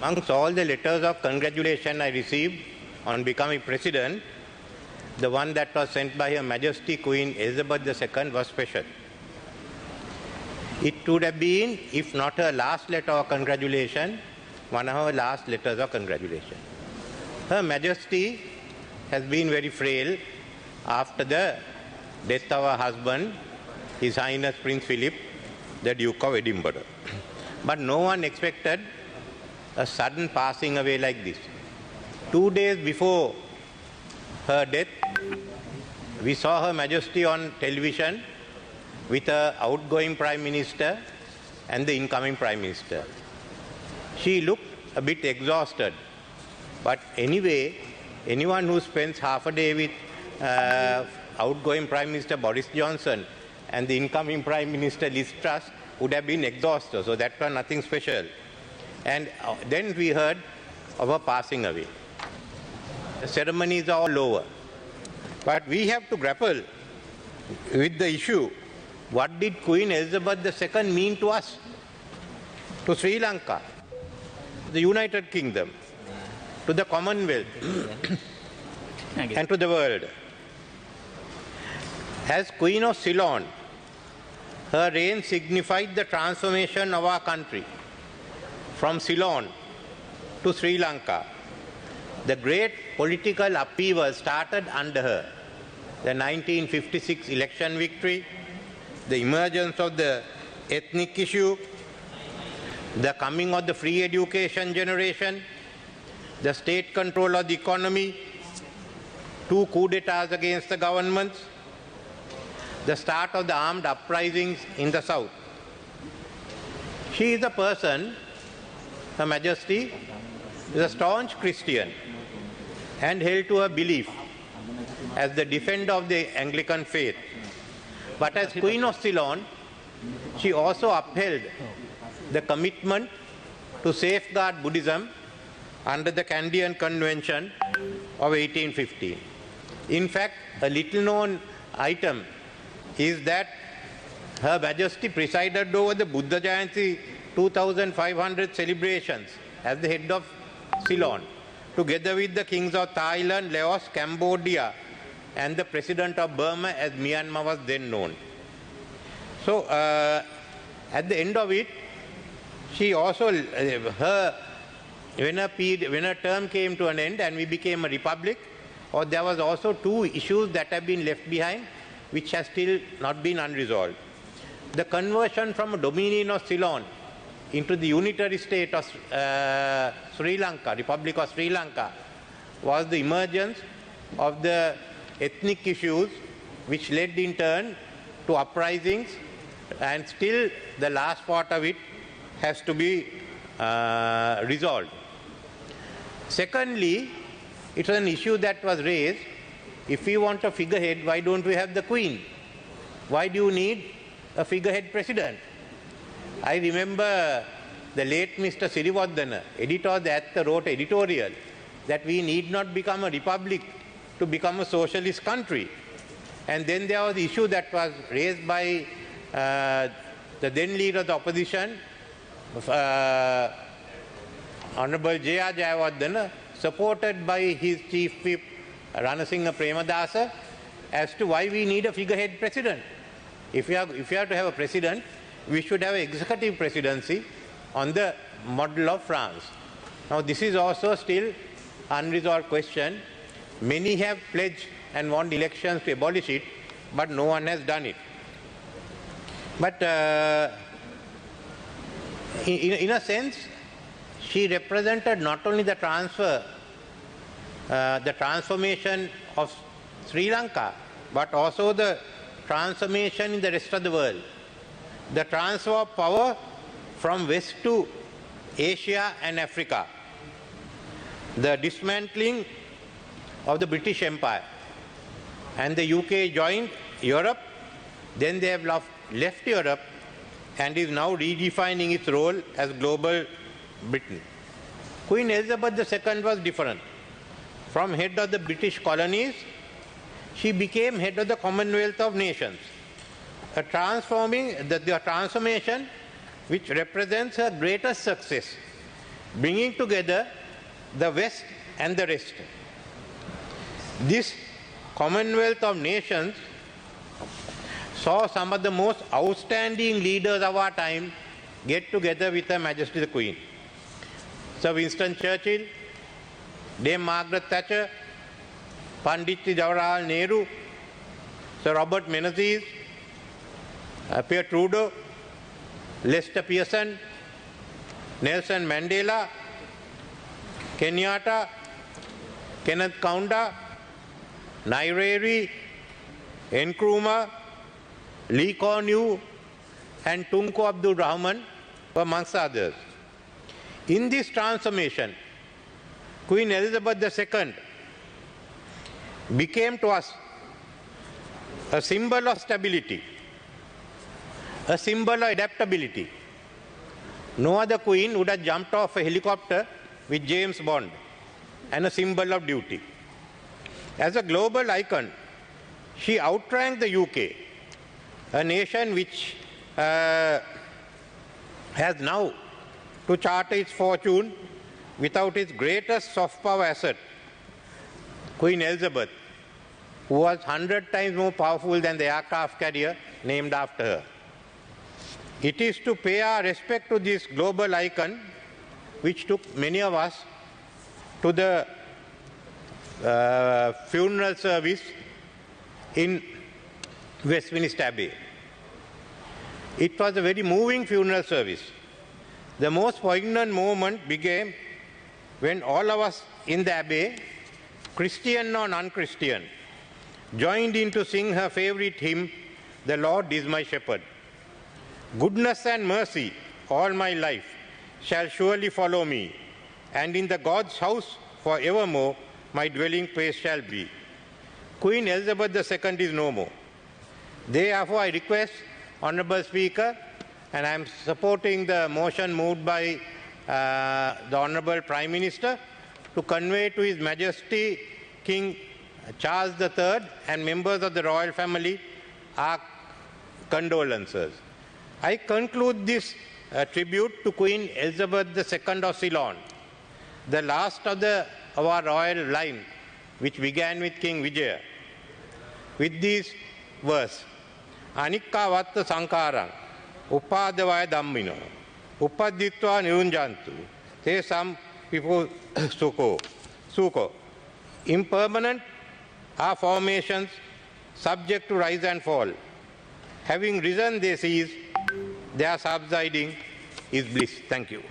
Amongst all the letters of congratulation I received on becoming president, the one that was sent by Her Majesty Queen Elizabeth II was special. It would have been, if not her last letter of congratulation, one of her last letters of congratulation. Her Majesty has been very frail after the death of her husband, His Highness Prince Philip, the Duke of Edinburgh. But no one expected a sudden passing away like this. 2 days before her death, we saw Her Majesty on television with her outgoing Prime Minister and the incoming Prime Minister. She looked a bit exhausted. But anyway, anyone who spends half a day with outgoing Prime Minister Boris Johnson and the incoming Prime Minister Liz Truss would have been exhausted. So that was nothing special. And then we heard of her passing away. The ceremonies are all over. But we have to grapple with the issue. What did Queen Elizabeth II mean to us? To Sri Lanka, the United Kingdom, to the Commonwealth, and to the world. As Queen of Ceylon, her reign signified the transformation of our country from Ceylon to Sri Lanka. The great political upheaval started under her. The 1956 election victory, the emergence of the ethnic issue, the coming of the free education generation, the state control of the economy, 2 coups d'etats against the governments, the start of the armed uprisings in the south. She is a person, Her Majesty, is a staunch Christian and held to her belief as the defender of the Anglican faith. But as Queen of Ceylon, she also upheld the commitment to safeguard Buddhism under the Kandyan Convention of 1815. In fact, a little known item is that Her Majesty presided over the Buddha Jayanti 2500 celebrations as the head of Ceylon, together with the kings of Thailand, Laos, Cambodia, and the president of Burma, as Myanmar was then known. So, at the end of it, she also, when her term came to an end and we became a republic, there was also 2 issues that have been left behind, which has still not been unresolved. The conversion from a dominion of Ceylon into the unitary state of Sri Lanka, Republic of Sri Lanka, was the emergence of the ethnic issues, which led in turn to uprisings, and still the last part of it has to be resolved. Secondly, it was an issue that was raised. If we want a figurehead, why don't we have the Queen? Why do you need a figurehead president? I remember the late Mr. Siriwardana, editor of the Atha, wrote editorial that we need not become a republic to become a socialist country. And then there was the issue that was raised by the then leader of the opposition, Honorable J.R. Jayawardena, supported by his chief whip, Ranasinghe Premadasa, as to why we need a figurehead president. If we have to have a president, we should have an executive presidency on the model of France. Now, this is also still unresolved question. Many have pledged and want elections to abolish it, but no one has done it. But in a sense, she represented not only the transformation of Sri Lanka, but also the transformation in the rest of the world. The transfer of power from West to Asia and Africa. The dismantling of the British Empire. And the UK joined Europe, then they have left Europe and is now redefining its role as global Britain. Queen Elizabeth II was different. From head of the British colonies, she became head of the Commonwealth of Nations. The transformation which represents her greatest success bringing together the West and the rest. This Commonwealth of Nations saw some of the most outstanding leaders of our time get together with Her Majesty the Queen. Sir Winston Churchill, Dame Margaret Thatcher, Pandit Jawaharlal Nehru, Sir Robert Menzies, Pierre Trudeau, Lester Pearson, Nelson Mandela, Kenyatta, Kenneth Kaunda, Nyerere, Nkrumah, Lee Kuan Yew, and Tunku Abdul Rahman, amongst others. In this transformation, Queen Elizabeth II became to us a symbol of stability, a symbol of adaptability. No other queen would have jumped off a helicopter with James Bond, and a symbol of duty. As a global icon, she outranked the UK, a nation which has now to charter its fortune without its greatest soft power asset, Queen Elizabeth, who was 100 times more powerful than the aircraft carrier named after her. It is to pay our respect to this global icon, which took many of us to the funeral service in Westminster Abbey. It was a very moving funeral service. The most poignant moment began when all of us in the Abbey, Christian or non-Christian, joined in to sing her favorite hymn, "The Lord is my shepherd." Goodness and mercy all my life shall surely follow me, and in the God's house forevermore my dwelling place shall be. Queen Elizabeth II is no more. Therefore, I request, Honourable Speaker, and I am supporting the motion moved by the Honourable Prime Minister, to convey to His Majesty King Charles III and members of the royal family our condolences. I conclude this tribute to Queen Elizabeth II of Ceylon, the last of our royal line, which began with King Vijaya, with these verse: Anikka vatta sankarang, upadavaya dhammino, upaditva nirunjantu, te sam people suko. Impermanent are formations, subject to rise and fall. Having risen, they cease. Their subsiding is bliss. Thank you.